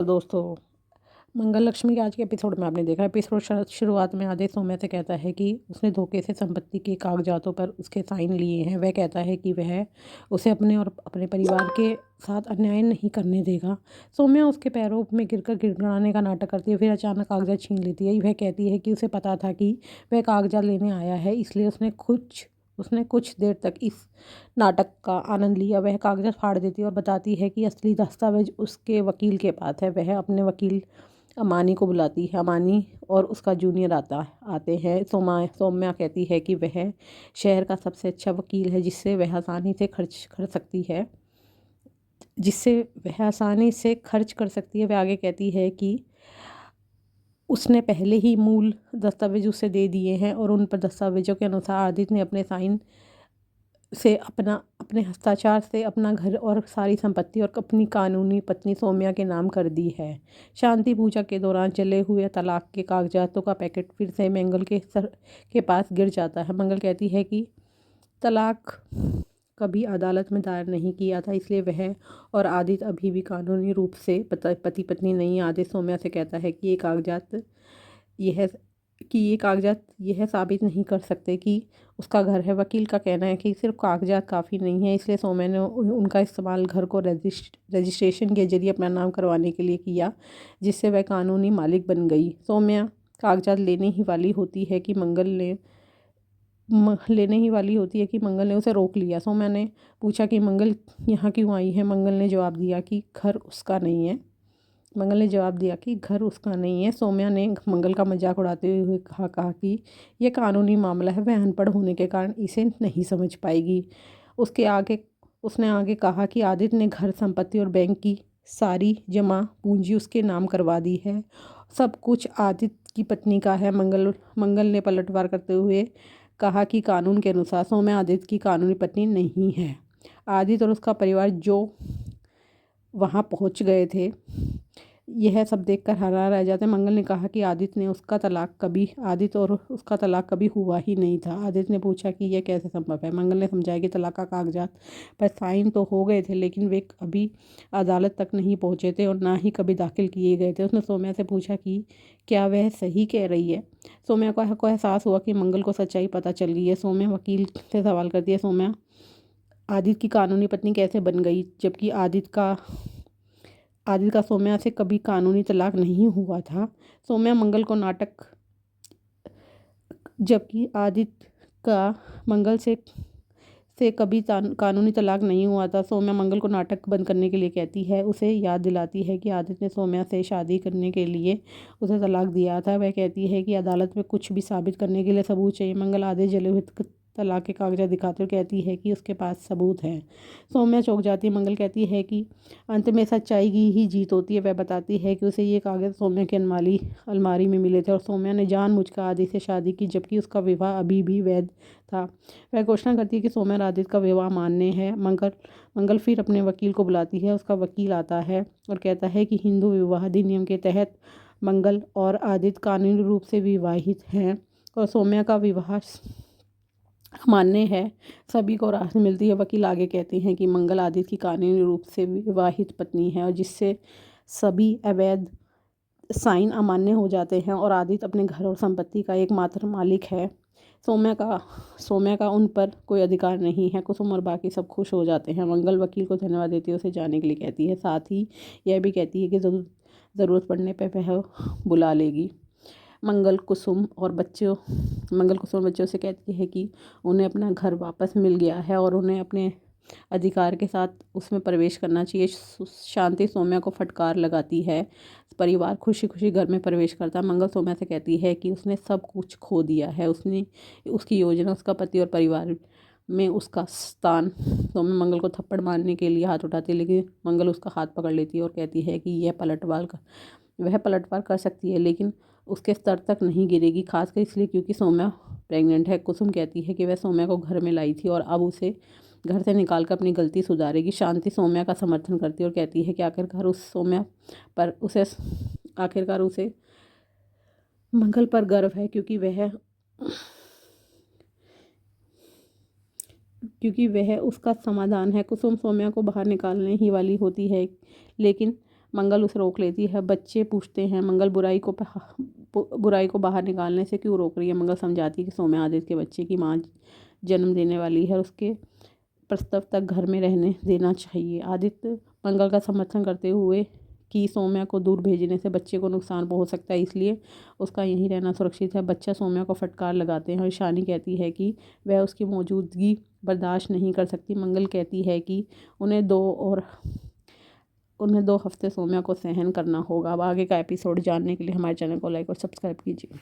दोस्तों, मंगल लक्ष्मी के आज के एपिसोड में आपने देखा एपिसोड शुरुआत में आदेश सौम्या से कहता है कि उसने धोखे से संपत्ति के कागजातों पर उसके साइन लिए हैं। वह कहता है कि वह उसे अपने और अपने परिवार के साथ अन्याय नहीं करने देगा। सौम्या उसके पैरों में गिरकर गिड़गिड़ाने का नाटक करती है, फिर अचानक कागजात छीन लेती है। वह कहती है कि उसे पता था कि वह कागजात लेने आया है, इसलिए उसने कुछ देर तक इस नाटक का आनंद लिया। वह कागजात फाड़ देती है और बताती है कि असली दस्तावेज उसके वकील के पास है। वह अपने वकील अमानी को बुलाती है। अमानी और उसका जूनियर आते हैं। सौम्या कहती है कि वह शहर का सबसे अच्छा वकील है जिससे वह आसानी से खर्च कर सकती है वह आगे कहती है कि उसने पहले ही मूल दस्तावेज उसे दे दिए हैं और उन पर दस्तावेजों के अनुसार आदित्य ने अपने साइन से अपने हस्ताक्षर से अपना घर और सारी संपत्ति और अपनी कानूनी पत्नी सौम्या के नाम कर दी है। शांति पूजा के दौरान जले हुए तलाक के कागजातों का पैकेट फिर से मंगल के सर के पास गिर जाता है। मंगल कहती है कि तलाक कभी अदालत में दायर नहीं किया था, इसलिए वह और आदित्य अभी भी कानूनी रूप से पति पत्नी नहीं है। आदित्य सौम्या से कहता है कि यह ये कागजात यह साबित नहीं कर सकते कि उसका घर है। वकील का कहना है कि सिर्फ कागजात काफ़ी नहीं है, इसलिए सौम्या ने उनका इस्तेमाल घर को रजिस्ट्रेशन के जरिए अपना नाम करवाने के लिए किया, जिससे वह कानूनी मालिक बन गई। सौम्या कागजात लेने ही वाली होती है कि मंगल ने उसे रोक लिया। सौम्या ने पूछा कि मंगल यहाँ क्यों आई है। मंगल ने जवाब दिया कि घर उसका नहीं है। सौम्या ने मंगल का मजाक उड़ाते हुए कहा कि यह कानूनी मामला है, वह अनपढ़ होने के कारण इसे नहीं समझ पाएगी। उसने आगे कहा कि आदित्य ने घर संपत्ति और बैंक की सारी जमा पूंजी उसके नाम करवा दी है। सब कुछ आदित्य की पत्नी का है। मंगल ने पलटवार करते हुए कहा कि कानून के अनुसार सौम्या आदित्य की कानूनी पत्नी नहीं है। आदित्य और उसका परिवार जो वहाँ पहुँच गए थे, यह सब देखकर हैरान रह जाते। मंगल ने कहा कि आदित्य और उसका तलाक कभी हुआ ही नहीं था। आदित्य ने पूछा कि यह कैसे संभव है। मंगल ने समझाया कि तलाक का कागजात पर साइन तो हो गए थे, लेकिन वे अभी अदालत तक नहीं पहुँचे थे और ना ही कभी दाखिल किए गए थे। उसने सौम्या से पूछा कि क्या वह सही कह रही है। सौम्या को एहसास हुआ कि मंगल को सच्चाई पता चल गई है। सौम्या वकील से सवाल करती है, सौम्या आदित्य की कानूनी पत्नी कैसे बन गई, जबकि आदित्य का सौम्या से कभी कानूनी तलाक नहीं हुआ था। सौम्या मंगल को नाटक जबकि आदित्य का मंगल से कभी कानूनी तलाक नहीं हुआ था। सौम्या मंगल को नाटक बंद करने के लिए कहती है, उसे याद दिलाती है कि आदित्य ने सौम्या से शादी करने के लिए उसे तलाक दिया था। वह कहती है कि अदालत में कुछ भी साबित करने के लिए सबूत चाहिए। मंगल आधे जले हुए तलाक के कागजात दिखाते हुए कहती है कि उसके पास सबूत हैं। सौम्या चौंक जाती है। मंगल कहती है कि अंत में सच्चाई की ही जीत होती है। वह बताती है कि उसे ये कागज सौम्या के अलमारी में मिले थे और सौम्या ने जानबूझकर आदित्य से शादी की, जबकि उसका विवाह अभी भी वैध था। वह घोषणा करती है कि सौम्या और आदित्य का विवाह मान्य है। मंगल फिर अपने वकील को बुलाती है। उसका वकील आता है और कहता है कि हिंदू विवाह अधिनियम के तहत मंगल और आदित्य कानूनी रूप से विवाहित हैं और सौम्या का विवाह मान्य है। सभी को राहत मिलती है। वकील आगे कहते हैं कि मंगल आदित्य की कानूनी रूप से विवाहित पत्नी है और जिससे सभी अवैध साइन अमान्य हो जाते हैं और आदित्य अपने घर और संपत्ति का एकमात्र मालिक है। सौम्या का उन पर कोई अधिकार नहीं है। कुसुम और बाकी सब खुश हो जाते हैं। मंगल वकील को धन्यवाद देती है, उसे जाने के लिए कहती है। साथ ही यह भी कहती है कि ज़रूरत पड़ने पर वह बुला लेगी। मंगल कुसुम और बच्चों से कहती है कि उन्हें अपना घर वापस मिल गया है और उन्हें अपने अधिकार के साथ उसमें प्रवेश करना चाहिए। शांति सौम्या को फटकार लगाती है। परिवार खुशी खुशी घर में प्रवेश करता है। मंगल सौम्या से कहती है कि उसने सब कुछ खो दिया है। उसकी योजना, उसका पति और परिवार में उसका स्थान। सौम्या मंगल को थप्पड़ मारने के लिए हाथ उठाती है, लेकिन मंगल उसका हाथ पकड़ लेती है और कहती है कि वह पलटवार कर सकती है, लेकिन उसके स्तर तक नहीं गिरेगी, खासकर इसलिए क्योंकि सौम्या प्रेग्नेंट है। कुसुम कहती है कि वह सौम्या को घर में लाई थी और अब उसे घर से निकाल कर अपनी गलती सुधारेगी। शांति सौम्या का समर्थन करती है और कहती है कि आखिरकार उसे मंगल पर गर्व है, क्योंकि वह उसका समाधान है। कुसुम सौम्या को बाहर निकालने ही वाली होती है, लेकिन मंगल उसे रोक लेती है। बच्चे पूछते हैं मंगल बुराई को बाहर निकालने से क्यों रोक रही है। मंगल समझाती है कि सौम्या आदित्य के बच्चे की माँ जन्म देने वाली है, उसके प्रसव तक घर में रहने देना चाहिए। आदित्य मंगल का समर्थन करते हुए कि सौम्या को दूर भेजने से बच्चे को नुकसान हो सकता है, इसलिए उसका यहीं रहना सुरक्षित है। बच्चा सौम्या को फटकार लगाते हैं और ईशानी कहती है कि वह उसकी मौजूदगी बर्दाश्त नहीं कर सकती। मंगल कहती है कि उन्हें 2 हफ्ते सौम्या को सहन करना होगा। अब आगे का एपिसोड जानने के लिए हमारे चैनल को लाइक और सब्सक्राइब कीजिए।